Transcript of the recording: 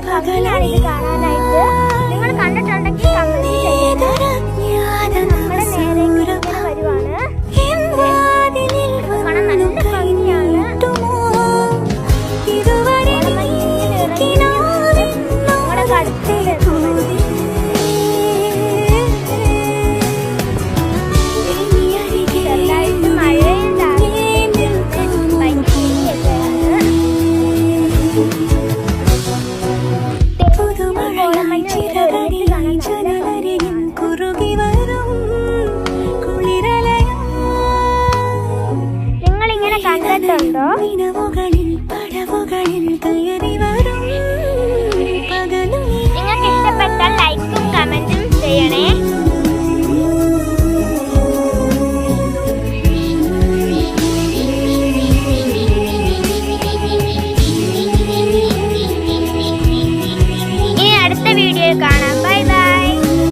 ഭംഗിയാണിത് കാണാനായിട്ട്. നിങ്ങൾ കണ്ടിട്ടുണ്ടെങ്കിൽ കമന്റ് ചെയ്യണം. നമ്മുടെ നേരെ ഇങ്ങനെ വരുവാണ്. കാണാൻ നല്ല ഭംഗിയാണ്. നമ്മുടെ കടത്തിൽ ചെറുതായിട്ട് മഴയുണ്ടാകും. നിങ്ങളിങ്ങനെ കണ്ടിട്ടുണ്ടോ?